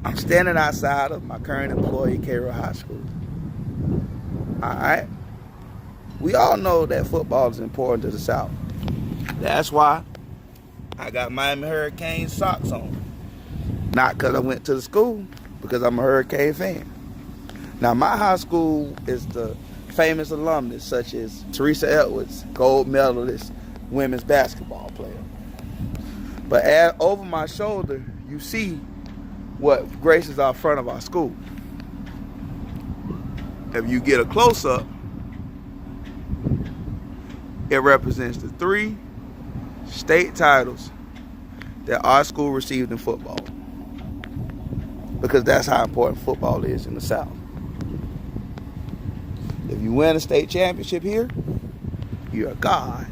I'm standing outside of my current employee, Cairo High School. All right? We all know that football is important to the South. That's why I got Miami Hurricanes socks on. Not because I went to the school, because I'm a Hurricane fan. Now, my high school is the famous alumnus, such as Teresa Edwards, gold medalist women's basketball player. But over my shoulder, you see what graces our front of our school. If you get a close-up, it represents the 3 state titles that our school received in football. Because that's how important football is in the South. If you win a state championship here, you're a god.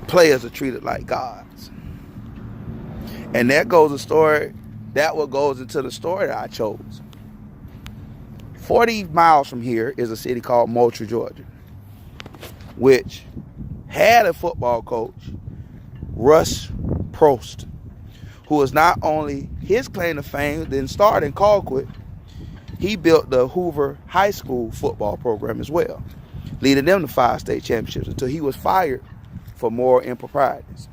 Players are treated like gods. And that goes what goes into the story that I chose. 40 miles from here is a city called Moultrie, Georgia, which had a football coach, Russ Prost, who was not only his claim to fame, then starred in Colquitt, he built the Hoover High School football program as well, leading them to 5 state championships until he was fired for moral improprieties.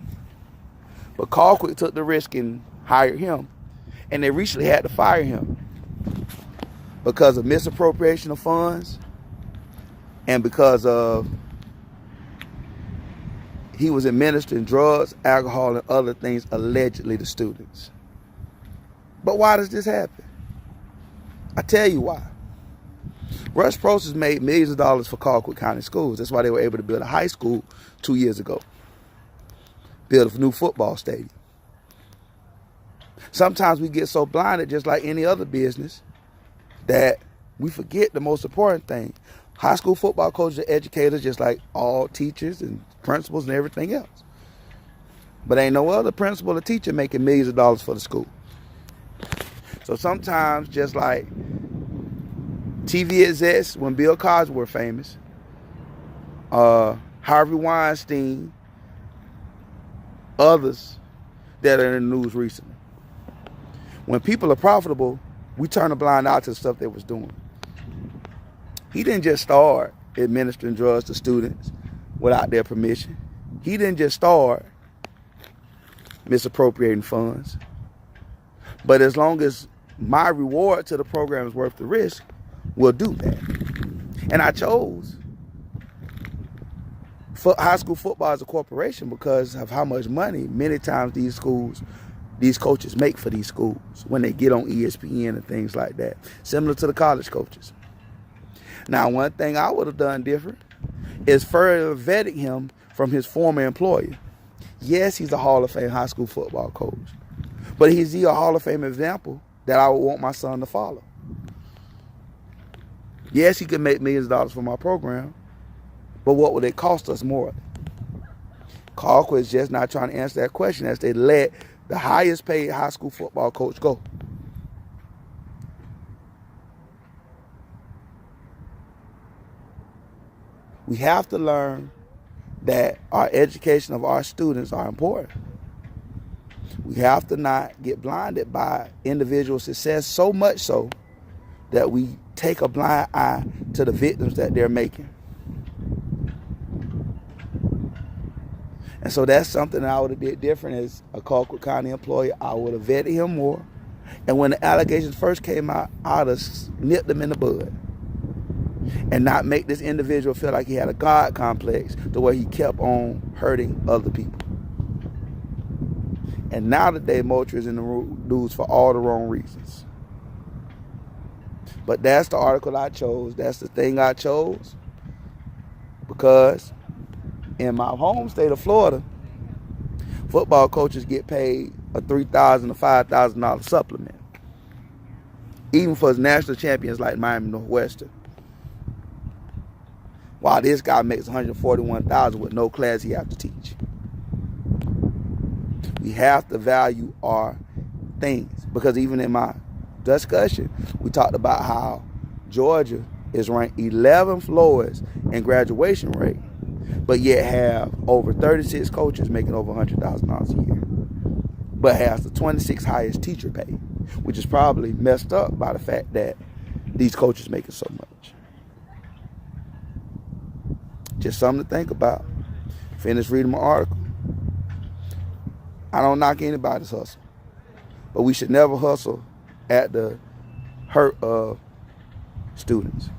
But Colquitt took the risk and hired him, and they recently had to fire him because of misappropriation of funds and because of he was administering drugs, alcohol, and other things allegedly to students. But why does this happen? I tell you why. Russ Prost has made millions of dollars for Colquitt County schools. That's why they were able to build a high school 2 years ago. Build a new football stadium. Sometimes we get so blinded, just like any other business, that we forget the most important thing. High school football coaches are educators just like all teachers and principals and everything else. But ain't no other principal or teacher making millions of dollars for the school. So sometimes, just like TV execs when Bill Cosby were famous, Harvey Weinstein, others that are in the news recently. When people are profitable, we turn a blind eye to the stuff they was doing. He didn't just start administering drugs to students without their permission. He didn't just start misappropriating funds. But as long as my reward to the program is worth the risk, we'll do that. And I chose high school football as a corporation because of how much money many times these coaches make for these schools when they get on ESPN and things like that, similar to the college coaches. Now, one thing I would have done different is further vetting him from his former employer. Yes, he's a Hall of Fame high school football coach, but he's a Hall of Fame example that I would want my son to follow. Yes, he could make millions of dollars from our program, but what would it cost us more? Colquitt is just not trying to answer that question as they let the highest paid high school football coach go. We have to learn that our education of our students are important. We have to not get blinded by individual success so much so that we take a blind eye to the victims that they're making. And so that's something that I would have did different as a Colquitt County employee. I would have vetted him more. And when the allegations first came out, I would have nipped them in the bud. And not make this individual feel like he had a God complex the way he kept on hurting other people. And now today, Moultrie is in the news for all the wrong reasons. But that's the article I chose. That's the thing I chose. Because in my home state of Florida, football coaches get paid a $3,000 to $5,000 supplement. Even for national champions like Miami Northwestern. While this guy makes $141,000 with no class he has to teach. We have to value our things. Because even in my discussion, we talked about how Georgia is ranked 11th lowest in graduation rate, but yet have over 36 coaches making over $100,000 a year, but has the 26th highest teacher pay. which is probably messed up by the fact that these coaches making so much. Just something to think about. Finish reading my article. I don't knock anybody's hustle, but we should never hustle at the hurt of students.